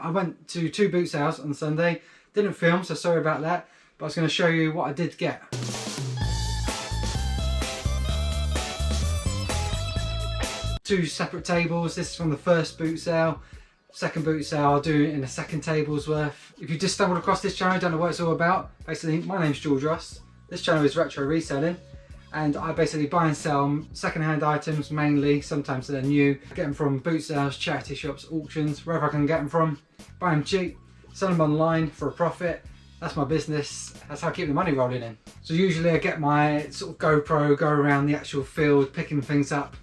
I went to 2 boot sales on Sunday, didn't film, so sorry about that, but I was going to show you what I did get. Two separate tables. This is from the first boot sale. Second boot sale I'll do in a second table's worth. If you just stumbled across this channel, don't know what it's all about, basically my name's George Ross. This channel is Retro Reselling, and I basically buy and sell second-hand items mainly. Sometimes they're new. I get them from boot sales, charity shops, auctions, wherever I can get them from. Buy them cheap, sell them online for a profit. That's my business. That's how I keep the money rolling in. So usually I get my sort of GoPro, go around the actual field picking things up.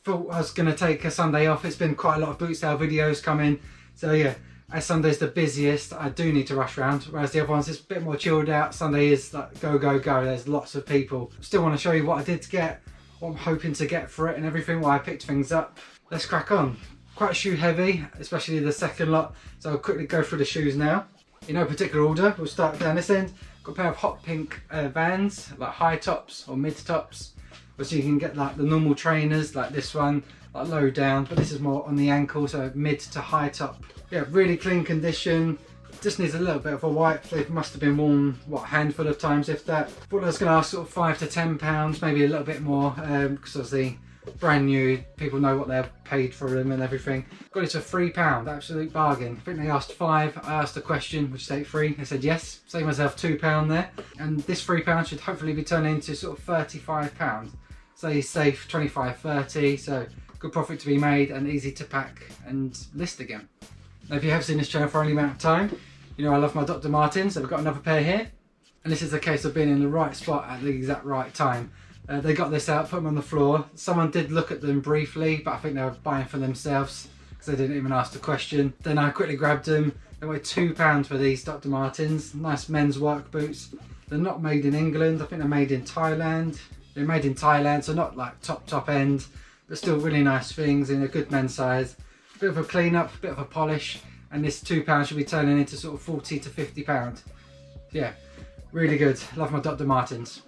Thought I was going to take a Sunday off. It's been quite a lot of boot sale videos coming, so yeah, as Sunday's the busiest, I do need to rush around, whereas the other ones it's a bit more chilled out. Sunday is like go go go, there's lots of people. Still want to show you what I did get, what I'm hoping to get for it and everything, why I picked things up. Let's crack on. Quite shoe heavy, especially the second lot, so I'll quickly go through the shoes now. In no particular order, we'll start down this end. Got a pair of hot pink Vans, like high tops or mid tops. So you can get like the normal trainers, like this one, like low down, but this is more on the ankle, so mid to high top. Yeah, really clean condition. Just needs a little bit of a wipe. They must have been worn, what, a handful of times, if that. Thought I was going to ask sort of £5 to £10, maybe a little bit more, because obviously brand new, people know what they're paid for them and everything. Got it for £3, absolute bargain. I think they asked £5. I asked a question, would you take £3? They said yes. Saved myself £2 there, and this £3 should hopefully be turning into sort of £35. So you save 25–30, so good profit to be made and easy to pack and list again. Now if you have seen this channel for any amount of time, you know I love my Dr. Martens, so we've got another pair here. And this is a case of being in the right spot at the exact right time. They got this out, put them on the floor. Someone did look at them briefly, but I think they were buying for themselves because they didn't even ask the question. Then I quickly grabbed them. They were £2 for these Dr. Martens. Nice men's work boots. They're not made in England, I think they're made in Thailand. They're made in Thailand, so not like top end, but still really nice things in a good men's size. Bit of a clean up, bit of a polish, and this £2 should be turning into sort of £40 to £50. Yeah, really good. Love my Dr. Martens.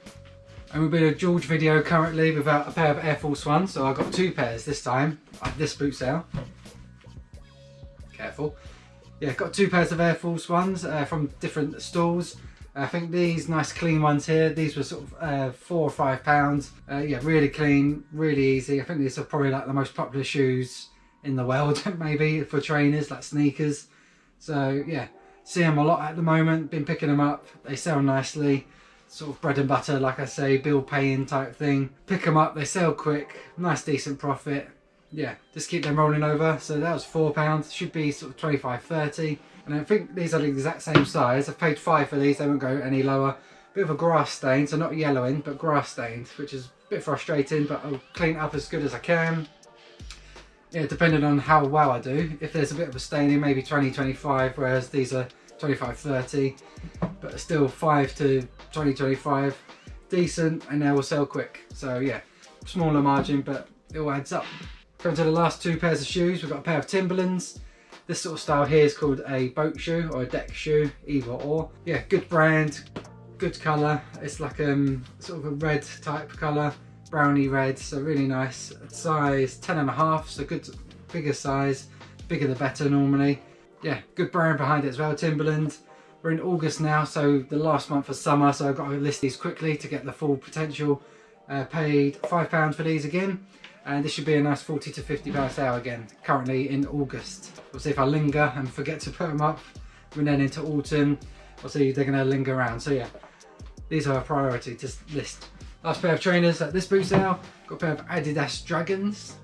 And we've been a George video currently without a pair of Air Force Ones, so I got 2 pairs this time at this boot sale. Careful. Yeah, got 2 pairs of Air Force Ones from different stalls. I think these nice clean ones here, these were sort of £4 or £5. Yeah, really clean, really easy. I think these are probably like the most popular shoes in the world, maybe for trainers, like sneakers. So yeah, see them a lot at the moment, been picking them up. They sell nicely, sort of bread and butter, like I say, bill paying type thing. Pick them up, they sell quick, nice decent profit. Yeah, just keep them rolling over. So that was £4, should be sort of 25–30. And I think these are the exact same size. I've paid £5 for these, they won't go any lower. Bit of a grass stain, so not yellowing, but grass stained, which is a bit frustrating, but I'll clean it up as good as I can. Yeah, depending on how well I do. If there's a bit of a staining, maybe 20–25, whereas these are 25–30, but still 5 to 20–25. Decent, and they will sell quick. So yeah, smaller margin, but it all adds up. Coming to the last 2 pairs of shoes, we've got a pair of Timberlands. This sort of style here is called a boat shoe or a deck shoe, either or. Yeah, good brand, good colour. It's like sort of a red type colour, browny red, so really nice. Size 10½, so good, bigger size, bigger the better normally. Yeah, good brand behind it as well, Timberland. We're in August now, so the last month of summer, so I've got to list these quickly to get the full potential. Paid £5 for these again. And this should be a nice £40 to £50 sale again, currently in August. We'll see if I linger and forget to put them up. We're then into autumn, we'll see they're going to linger around. So yeah, these are a priority to list. Last pair of trainers at this boot sale, got a pair of Adidas Dragons.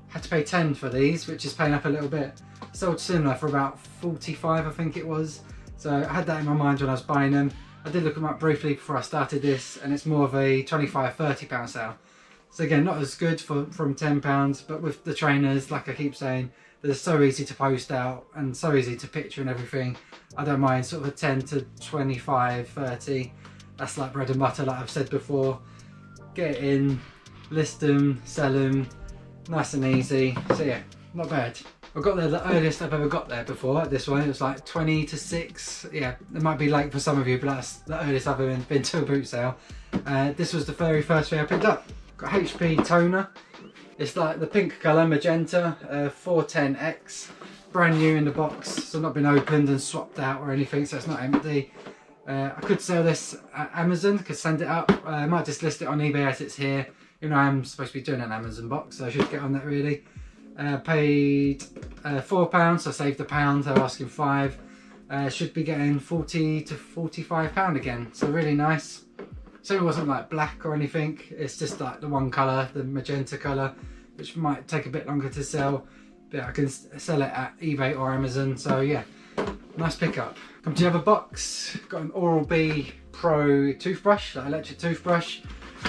Had to pay 10 for these, which is paying up a little bit. Sold similar for about 45, I think it was. So I had that in my mind when I was buying them. I did look them up briefly before I started this, and it's more of a £25–30 sale. So again, not as good from £10, but with the trainers, like I keep saying, they're so easy to post out and so easy to picture and everything. I don't mind sort of a 10 to 25–30. That's like bread and butter, like I've said before. Get it in, list them, sell them, nice and easy. So yeah, not bad. I got there the earliest I've ever got there before. This one, it was like 20 to 6. Yeah, it might be late for some of you, but that's the earliest I've ever been to a boot sale. This was the very first thing I picked up. Got HP toner. It's like the pink colour, magenta, 410X. brand new in the box, so not been opened and swapped out or anything, so it's not empty. I could sell this at Amazon, could send it up. I might just list it on eBay as it's here. You know, I'm supposed to be doing an Amazon box, so I should get on that really. Paid £4, so I saved £1. They're asking £5. Should be getting £40 to £45 again, so really nice. So it wasn't like black or anything, it's just like the one colour, the magenta colour, which might take a bit longer to sell, but I can sell it at eBay or Amazon. So yeah, nice pickup. Come to the other box, got an Oral-B Pro toothbrush, that electric toothbrush,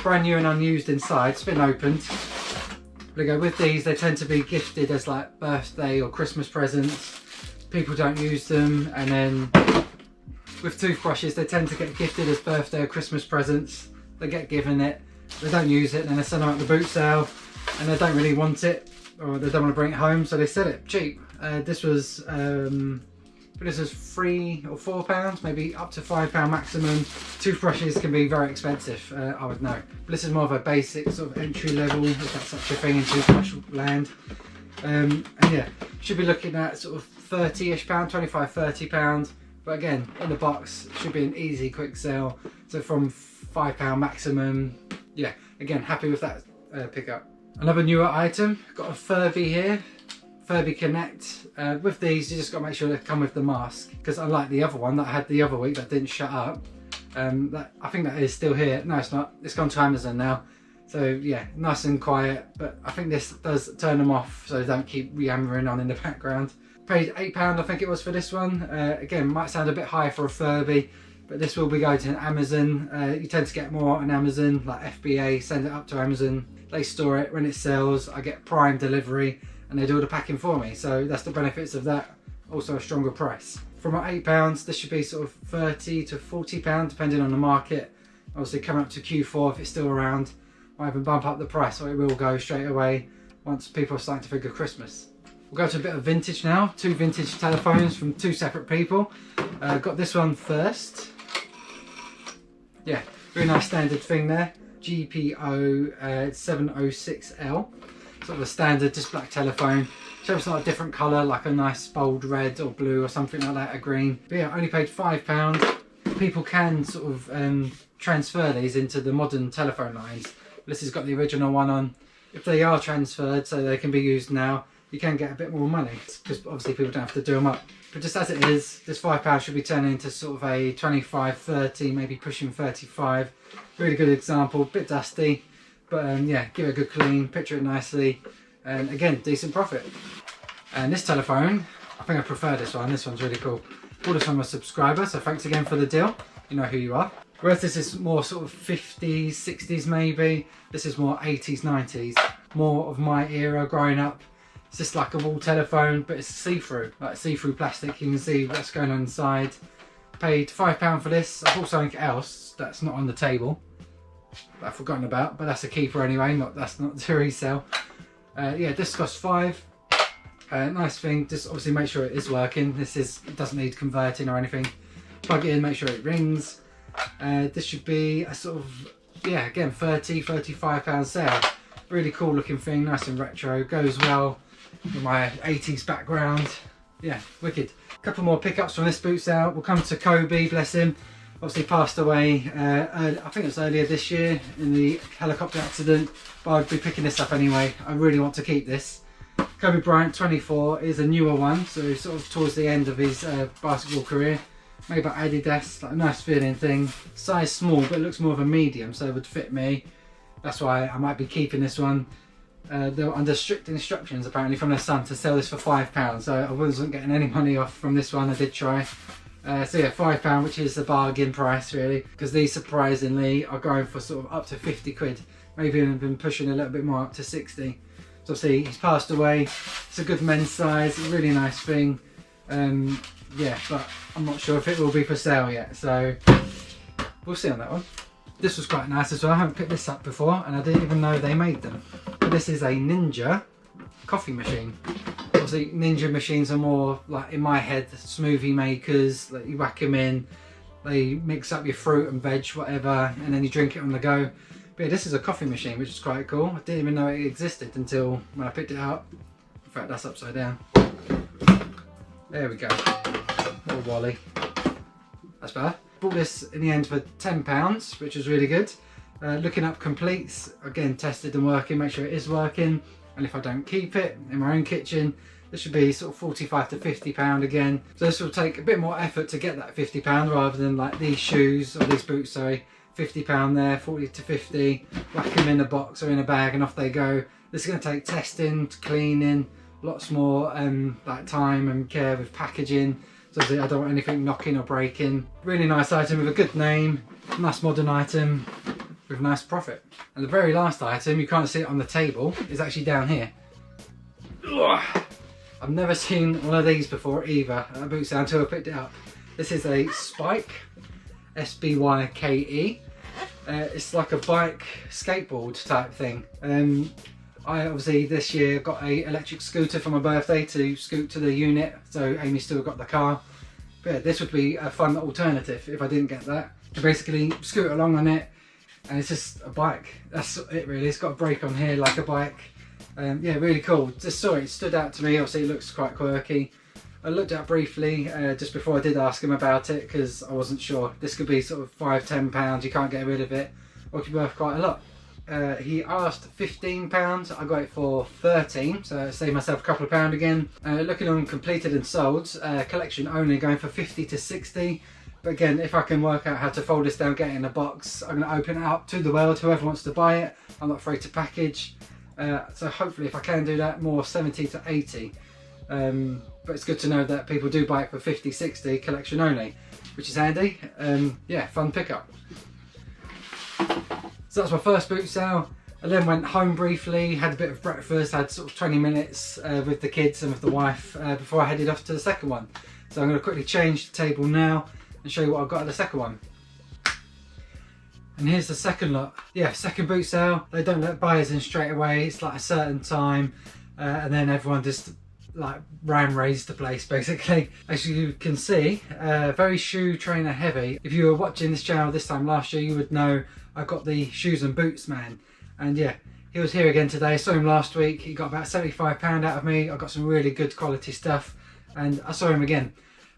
brand new and unused inside. It's been opened. But again, with these, they tend to be gifted as like birthday or Christmas presents. People don't use them, and then with toothbrushes, they tend to get gifted as birthday or Christmas presents. They get given it, they don't use it, and then they send them out the boot sale, and they don't really want it, or they don't want to bring it home, so they sell it cheap. This was £3 or £4, maybe up to £5 maximum. Toothbrushes can be very expensive, I would know. But this is more of a basic sort of entry level, if that's such a thing in toothbrush land. And yeah, should be looking at sort of £30-ish, £25-30. But again, in the box, should be an easy, quick sale. So from £5 maximum. Yeah, again, happy with that pickup. Another newer item, got a Furby here. Furby Connect. With these, you just got to make sure they come with the mask, because unlike the other one that I had the other week that didn't shut up, I think that is still here. No, it's not. It's gone to Amazon now. So yeah, nice and quiet, but I think this does turn them off so they don't keep yammering on in the background. Paid £8, I think it was, for this one. Again, might sound a bit high for a Furby, but this will be going to Amazon. You tend to get more on Amazon, like FBA, send it up to Amazon. They store it. When it sells, I get prime delivery, and they do all the packing for me. So that's the benefits of that. Also a stronger price. From £8, this should be sort of £30 to £40, depending on the market. Obviously coming up to Q4, if it's still around, might even bump up the price, or it will go straight away once people are starting to think of Christmas. We'll go to a bit of vintage now. Two vintage telephones from two separate people. Got this one first. Yeah, very nice standard thing there. GPO 706L. Sort of a standard, just black telephone. Shows like a different colour, like a nice bold red or blue or something like that, a green. But yeah, only paid £5. People can sort of transfer these into the modern telephone lines. This has got the original one on. If they are transferred so they can be used now, you can get a bit more money, because obviously people don't have to do them up. But just as it is, this £5 should be turning into sort of a 25, 30, maybe pushing 35. Really good example, bit dusty, but yeah, give it a good clean, picture it nicely, and again, decent profit. And this telephone, I think I prefer this one. This one's really cool. Bought this from a subscriber, so thanks again for the deal. You know who you are. Whereas this is more sort of 50s, 60s maybe, this is more 80s, 90s. More of my era growing up. It's just like a wall telephone, but it's see-through, like see-through plastic. You can see what's going on inside. Paid £5 for this. I bought something else that's not on the table that I've forgotten about, but that's a keeper anyway. That's not to resell. Yeah, this costs £5. Nice thing. Just obviously make sure it is working. It doesn't need converting or anything. Plug it in, make sure it rings. This should be a sort of, yeah, again, £30-35 sale. Really cool looking thing, nice and retro, goes well with my 80s background. Yeah, wicked. A couple more pickups from this boot sale. We'll come to Kobe, bless him. Obviously passed away, I think it was earlier this year in the helicopter accident, but I'd be picking this up anyway. I really want to keep this. Kobe Bryant, 24, is a newer one, so sort of towards the end of his basketball career. Made by Adidas, like a nice feeling thing. Size small, but it looks more of a medium, so it would fit me. That's why I might be keeping this one. They were under strict instructions apparently from their son to sell this for £5, so I wasn't getting any money off from this one. I did try. So yeah, £5, which is the bargain price really, because these surprisingly are going for sort of up to 50 quid. Maybe even been pushing a little bit more, up to 60. So see, he's passed away. It's a good men's size, a really nice thing. Yeah, but I'm not sure if it will be for sale yet, so we'll see on that one. This was quite nice as well. I haven't picked this up before, and I didn't even know they made them. But this is a Ninja coffee machine. Obviously, Ninja machines are more like, in my head, smoothie makers. Like you whack them in, they mix up your fruit and veg, whatever, and then you drink it on the go. But yeah, this is a coffee machine, which is quite cool. I didn't even know it existed until when I picked it up. In fact, that's upside down. There we go. Little Wally. That's better. Bought this in the end for £10, which was really good. Looking up completes, again tested and working, make sure it is working. And if I don't keep it in my own kitchen, this should be sort of £45 to £50 again. So this will take a bit more effort to get that £50 rather than like these shoes, or these boots, sorry. £50 there, 40 to 50, whack them in a box or in a bag and off they go. This is going to take testing, cleaning, lots more like time and care with packaging. So I don't want anything knocking or breaking. Really nice item with a good name, nice modern item with nice profit. And the very last item, you can't see it on the table, is actually down here. Ugh. I've never seen one of these before either at a boot sale until I picked it up. This is a Spike, S-B-Y-K-E. It's like a bike skateboard type thing. I obviously this year got a electric scooter for my birthday to scoot to the unit, so Amy still got the car. But yeah, this would be a fun alternative if I didn't get that. To basically scoot along on it, and it's just a bike. That's it really. It's got a brake on here like a bike. Yeah, really cool. Just saw it stood out to me. Obviously it looks quite quirky. I looked at it briefly just before I did ask him about it, because I wasn't sure. This could be sort of £5–10, you can't get rid of it, or it could be worth quite a lot. He asked £15, I got it for 13, so I saved myself a couple of pounds again. Looking on completed and sold, collection only going for 50 to 60. But again, if I can work out how to fold this down, get it in a box, I'm going to open it up to the world, whoever wants to buy it. I'm not afraid to package. So hopefully if I can do that, more 70 to 80. But it's good to know that people do buy it for 50, 60, collection only, which is handy. Yeah, fun pickup. So that's my first boot sale. I then went home briefly, had a bit of breakfast, had sort of 20 minutes with the kids and with the wife before I headed off to the second one. So I'm going to quickly change the table now and show you what I've got at the second one. And here's the second lot. Yeah, second boot sale. They don't let buyers in straight away. It's like a certain time, and then everyone just like raised the place basically. As you can see, very shoe trainer heavy. If you were watching this channel this time last year, you would know I got the shoes and boots man. And yeah, he was here again today. I saw him last week. He got about £75 out of me. I got some really good quality stuff, and I saw him again.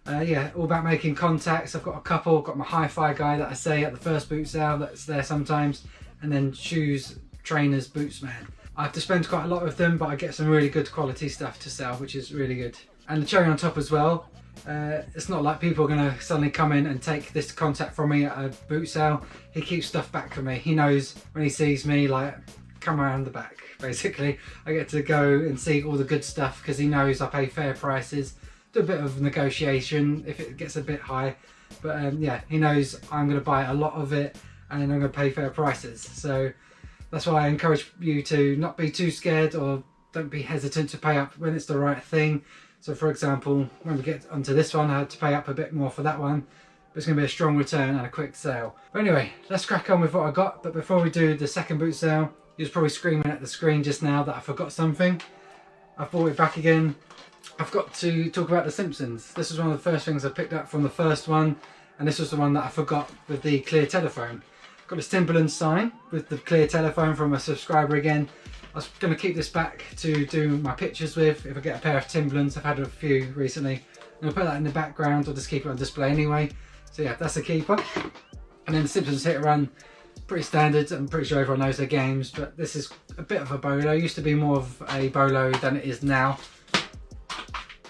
Yeah, all about making contacts. I've got a couple. Got my hi-fi guy that I say at the first boot sale that's there sometimes, and then shoes, trainers, boots man. I have to spend quite a lot with them, but I get some really good quality stuff to sell, which is really good. And the cherry on top as well, it's not like people are going to suddenly come in and take this contact from me at a boot sale. He keeps stuff back for me. He knows when he sees me, like, come around the back basically. I get to go and see all the good stuff because he knows I pay fair prices. Do a bit of negotiation if it gets a bit high, but yeah, he knows I'm going to buy a lot of it and I'm going to pay fair prices. So that's why I encourage you to not be too scared, or don't be hesitant to pay up when it's the right thing. So for example, when we get onto this one, I had to pay up a bit more for that one, but it's going to be a strong return and a quick sale. But anyway, let's crack on with what I got. But before we do the second boot sale, you was probably screaming at the screen just now that I forgot something. I've brought it back again. I've got to talk about The Simpsons. This was one of the first things I picked up from the first one, and this was the one that I forgot with the clear telephone. Got this Timberland sign with the clear telephone from a subscriber again. I was going to keep this back to do my pictures with if I get a pair of Timberlands. I've had a few recently. I'm going to put that in the background or just keep it on display anyway. So yeah, that's a keeper. And then The Simpsons Hit and Run, pretty standard. I'm pretty sure everyone knows their games, but this is a bit of a bolo. It used to be more of a bolo than it is now.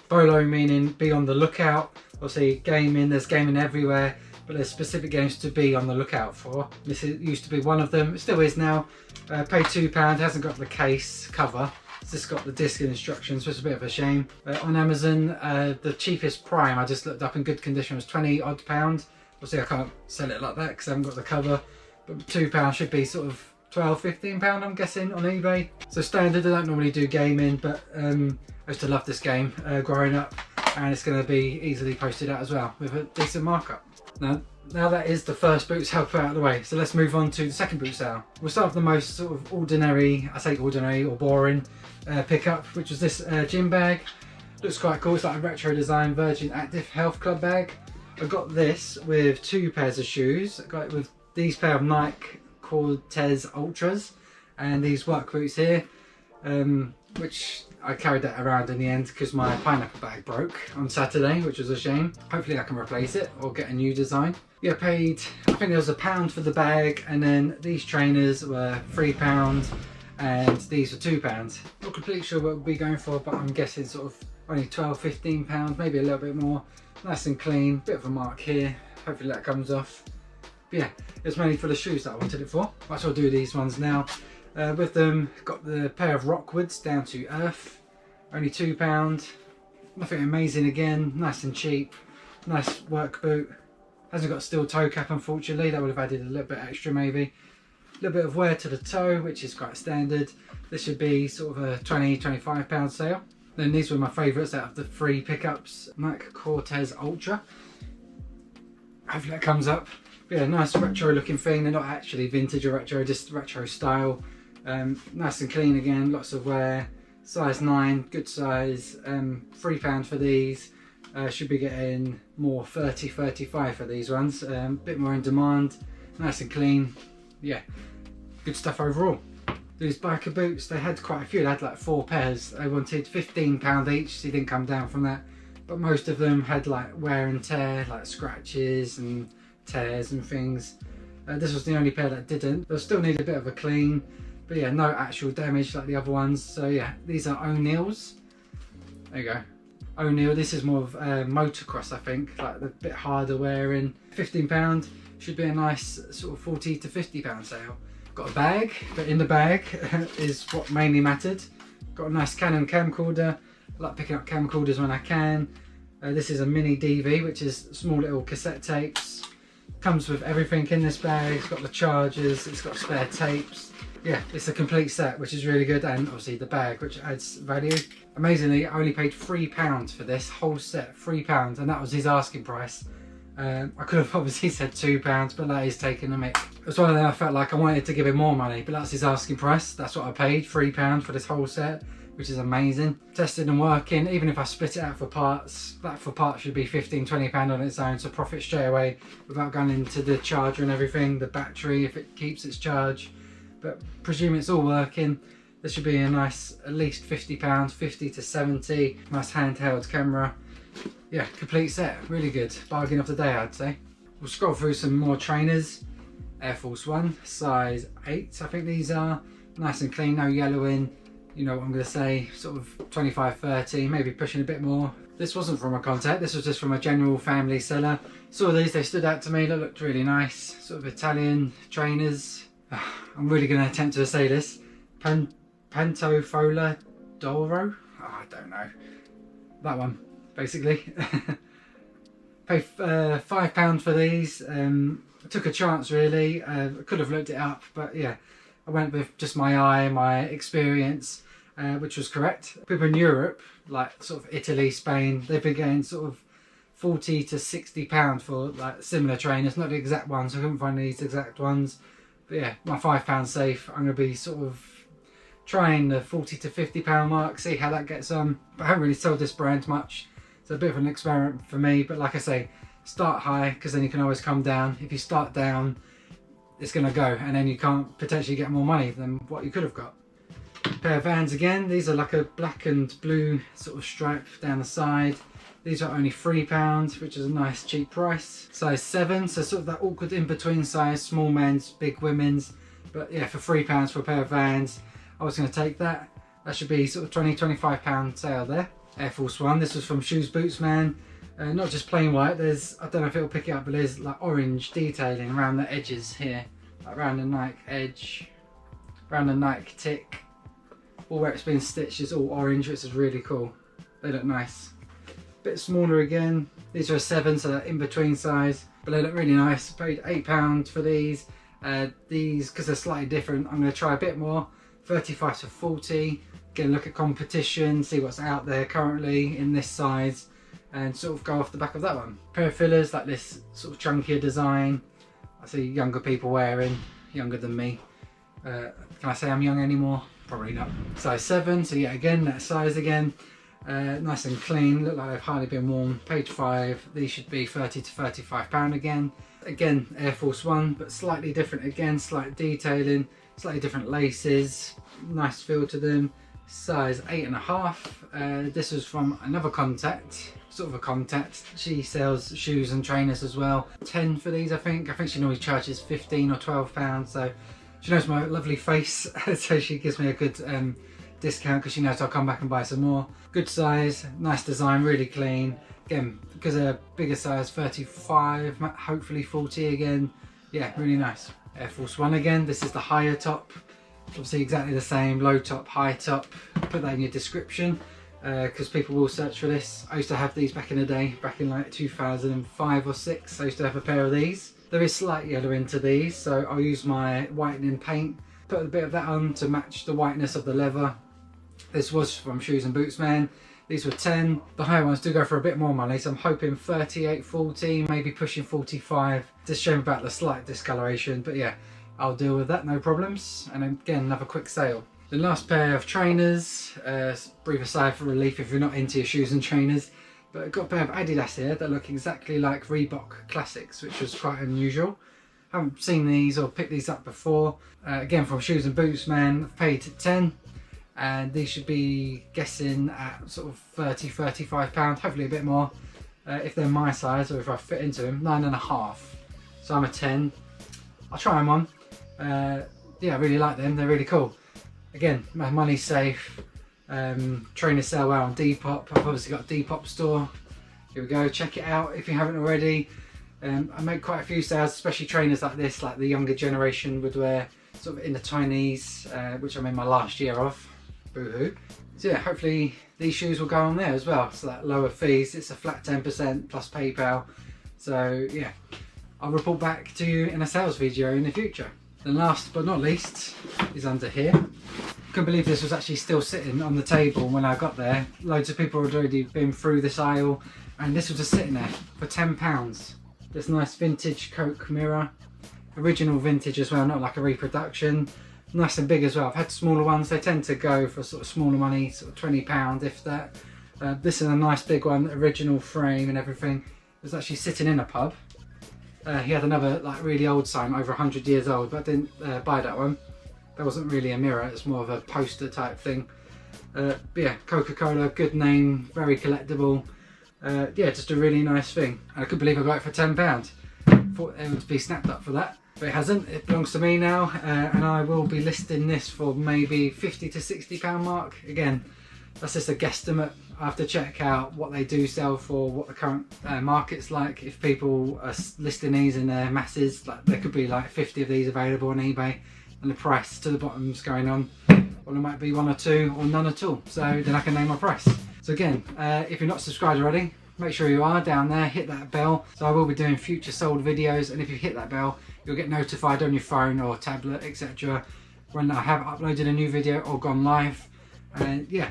Bolo meaning be on the lookout. Obviously gaming, there's gaming everywhere, but there's specific games to be on the lookout for. This used to be one of them, it still is now. Paid £2, hasn't got the case cover, it's just got the disc and instructions, which is a bit of a shame. On Amazon, the cheapest Prime I just looked up in good condition was £20 odd. Obviously I can't sell it like that because I haven't got the cover, but £2 should be sort of £12–15 I'm guessing on eBay. So standard. I don't normally do gaming, but I used to love this game growing up, and it's going to be easily posted out as well with a decent markup. Now that is the first boot sale put out of the way, so let's move on to the second boot sale. We'll start with the most sort of ordinary, I say ordinary or boring pickup, which was this gym bag. Looks quite cool. It's like a retro design Virgin Active Health Club bag. I got this with 2 pairs of shoes. I got it with these pair of Nike Cortez Ultras and these work boots here, which I carried that around in the end because my pineapple bag broke on Saturday, which was a shame. Hopefully I can replace it or get a new design. Yeah, paid, I think there was £1 for the bag, and then these trainers were £3 and these were £2. Not completely sure what we'll be going for, but I'm guessing sort of only £12–15, maybe a little bit more. Nice and clean, bit of a mark here. Hopefully that comes off. But yeah, it's mainly for the shoes that I wanted it for. I shall do these ones now. With them, got the pair of Rockwoods down to earth, only £2. Nothing amazing again, nice and cheap. Nice work boot. Hasn't got a steel toe cap, unfortunately. That would have added a little bit extra maybe. A little bit of wear to the toe, which is quite standard. This should be sort of a £20–25 sale. Then these were my favourites out of the 3 pickups. Nike Cortez Ultra. Hopefully that comes up. But yeah, nice retro looking thing. They're not actually vintage or retro, just retro style. Nice and clean again, lots of wear. Size 9, good size. £3 for these. Should be getting more, 30–35 for these ones. Bit more in demand, nice and clean. Yeah, good stuff overall. These biker boots, they had quite a few. They had like 4 pairs. They wanted £15 each, so you didn't come down from that. But most of them had like wear and tear, like scratches and tears and things. This was the only pair that didn't. They'll still need a bit of a clean, but yeah, no actual damage like the other ones. So yeah, these are O'Neill's. There you go. O'Neill, this is more of motocross, I think, like the bit harder wearing. £15 should be a nice sort of £40–50 sale. Got a bag, but in the bag is what mainly mattered. Got a nice Canon camcorder. I like picking up camcorders when I can. This is a mini DV, which is small little cassette tapes. Comes with everything in this bag. It's got the chargers, it's got spare tapes. Yeah, it's a complete set, which is really good, and obviously the bag, which adds value. Amazingly, I only paid £3 for this whole set, £3, and that was his asking price. I could have obviously said £2, but that is taking a mick. It was one of them I felt like I wanted to give him more money, but that's his asking price. That's what I paid, £3 for this whole set, which is amazing. Tested and working, even if I split it out for parts, that for parts should be £15–20 on its own, so profit straight away without going into the charger and everything, the battery, if it keeps its charge. But presume it's all working. This should be a nice, at least £50, £50–70. Nice handheld camera. Yeah, complete set, really good. Bargain of the day, I'd say. We'll scroll through some more trainers. Air Force One, size 8, I think these are. Nice and clean, no yellowing. You know what I'm going to say, sort of 25–30, maybe pushing a bit more. This wasn't from a contact, this was just from a general family seller. Saw these, they stood out to me, they looked really nice. Sort of Italian trainers. I'm really going to attempt to say this. Pantofola d'Oro? Oh, I don't know. That one, basically. Paid £5 for these. I took a chance really. I could have looked it up, but yeah, I went with just my eye, my experience, which was correct. People in Europe, like sort of Italy, Spain, they've been getting sort of £40–60 for like similar trainers. Not the exact ones, I couldn't find these exact ones. But yeah, my £5 safe. I'm going to be sort of trying the £40–50 mark, see how that gets on. But I haven't really sold this brand much. It's a bit of an experiment for me, but like I say, start high because then you can always come down. If you start down, it's going to go, and then you can't potentially get more money than what you could have got. Pair of Vans again. These are like a black and blue sort of stripe down the side. These are only £3, which is a nice cheap price. Size 7, so sort of that awkward in-between size, small men's, big women's. But yeah, for £3 for a pair of Vans, I was going to take that. That should be sort of £20–25 sale there. Air Force One, this was from Shoes Boots Man. Not just plain white, there's, I don't know if it'll pick it up, but there's like orange detailing around the edges here. Like around the Nike edge, around the Nike tick. All where it's been stitched is all orange, which is really cool. They look nice. Bit smaller again. These are a 7, so they're in between size, but they look really nice. Paid £8 for these. These, because they're slightly different, I'm going to try a bit more. 35–40. Get a look at competition, see what's out there currently in this size, and sort of go off the back of that one. Pair of fillers like this sort of chunkier design. I see younger people wearing, younger than me. Can I say I'm young anymore? Probably not. Size 7, so yeah, again, that size again. Nice and clean, look like they've hardly been worn. Page 5, these should be £30–35 again. Again, Air Force One, but slightly different again, slight detailing, slightly different laces, nice feel to them. size 8.5. This was from another contact, sort of a contact. She sells shoes and trainers as well. 10 for these, I think. I think she normally charges 15 or 12 pounds. So she knows my lovely face, so she gives me a good discount because she knows I'll come back and buy some more. Good size, nice design, really clean. Again, because a bigger size, 35, hopefully 40 again. Yeah, really nice. Air Force One again. This is the higher top. Obviously exactly the same, low top, high top. Put that in your description because people will search for this. I used to have these back in the day, back in like 2005 or 6. I used to have a pair of these. There is slight yellow into these, so I'll use my whitening paint. Put a bit of that on to match the whiteness of the leather. This was from Shoes and Boots Man. These were 10. The higher ones do go for a bit more money, so I'm hoping 38, 40, maybe pushing 45. Just shame about the slight discoloration, but yeah, I'll deal with that, no problems. And again, another quick sale. The last pair of trainers, breathe a sigh of relief if you're not into your shoes and trainers, but I've got a pair of Adidas here that look exactly like Reebok Classics, which was quite unusual. Haven't seen these or picked these up before. Again, from Shoes and Boots Man, I've paid 10. And these should be guessing at sort of 30, 35 pounds, hopefully a bit more if they're my size or if I fit into them. 9.5, so I'm a 10. I'll try them on. Yeah, I really like them, they're really cool. Again, my money's safe. Trainers sell well on Depop. I've obviously got a Depop store. Here we go, check it out if you haven't already. I make quite a few sales, especially trainers like this, like the younger generation would wear, sort of in the Chinese, which I'm in my last year of. Boo-hoo. So yeah, hopefully these shoes will go on there as well. So that lower fees, it's a flat 10% plus PayPal. So yeah, I'll report back to you in a sales video in the future. And last but not least is under here. Couldn't believe this was actually still sitting on the table when I got there. Loads of people had already been through this aisle and this was just sitting there for £10. This nice vintage Coke mirror. Original vintage as well, not like a reproduction. Nice and big as well. I've had smaller ones, they tend to go for sort of smaller money, sort of £20 if that. This is a nice big one, original frame and everything. It was actually sitting in a pub. He had another like really old sign, over 100 years old, but I didn't buy that one. That wasn't really a mirror, it's more of a poster type thing. But yeah, Coca-Cola, good name, very collectible. Yeah, just a really nice thing. And I couldn't believe I got it for £10. Thought it would be snapped up for that. But it hasn't, it belongs to me now, and I will be listing this for maybe £50 to £60 mark. Again, that's just a guesstimate. I have to check out what they do sell for, what the current market's like. If people are listing these in their masses, like there could be like 50 of these available on eBay, and the price to the bottom's going on. Or there might be one or two, or none at all. So then I can name my price. So again, if you're not subscribed already, make sure you are down there, hit that bell. So I will be doing future sold videos, and if you hit that bell, you'll get notified on your phone or tablet, etc. when I have uploaded a new video or gone live. And yeah,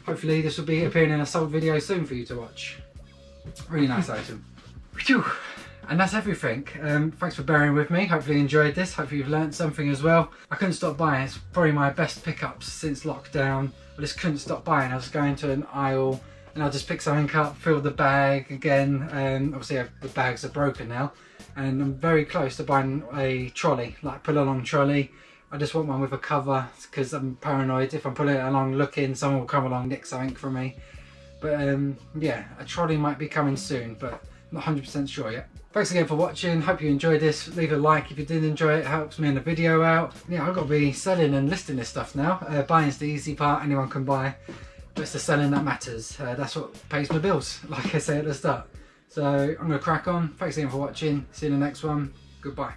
hopefully this will be appearing in a sold video soon for you to watch. Really nice item. And that's everything. Thanks for bearing with me. Hopefully you enjoyed this. Hopefully you've learned something as well. I couldn't stop buying. It's probably my best pickups since lockdown. I just couldn't stop buying. I was going to an aisle and I'll just pick something up, fill the bag again. Obviously the bags are broken now. And I'm very close to buying a trolley, like pull along trolley. I just want one with a cover because I'm paranoid. If I'm pulling it along looking, someone will come along, nick something from me. But yeah, a trolley might be coming soon, but not 100% sure yet. Thanks again for watching. Hope you enjoyed this. Leave a like if you did enjoy it. It helps me in the video out. Yeah, I've got to be selling and listing this stuff now. Buying's the easy part, anyone can buy. But it's the selling that matters. That's what pays my bills, like I say at the start. So I'm going to crack on. Thanks again for watching. See you in the next one. Goodbye.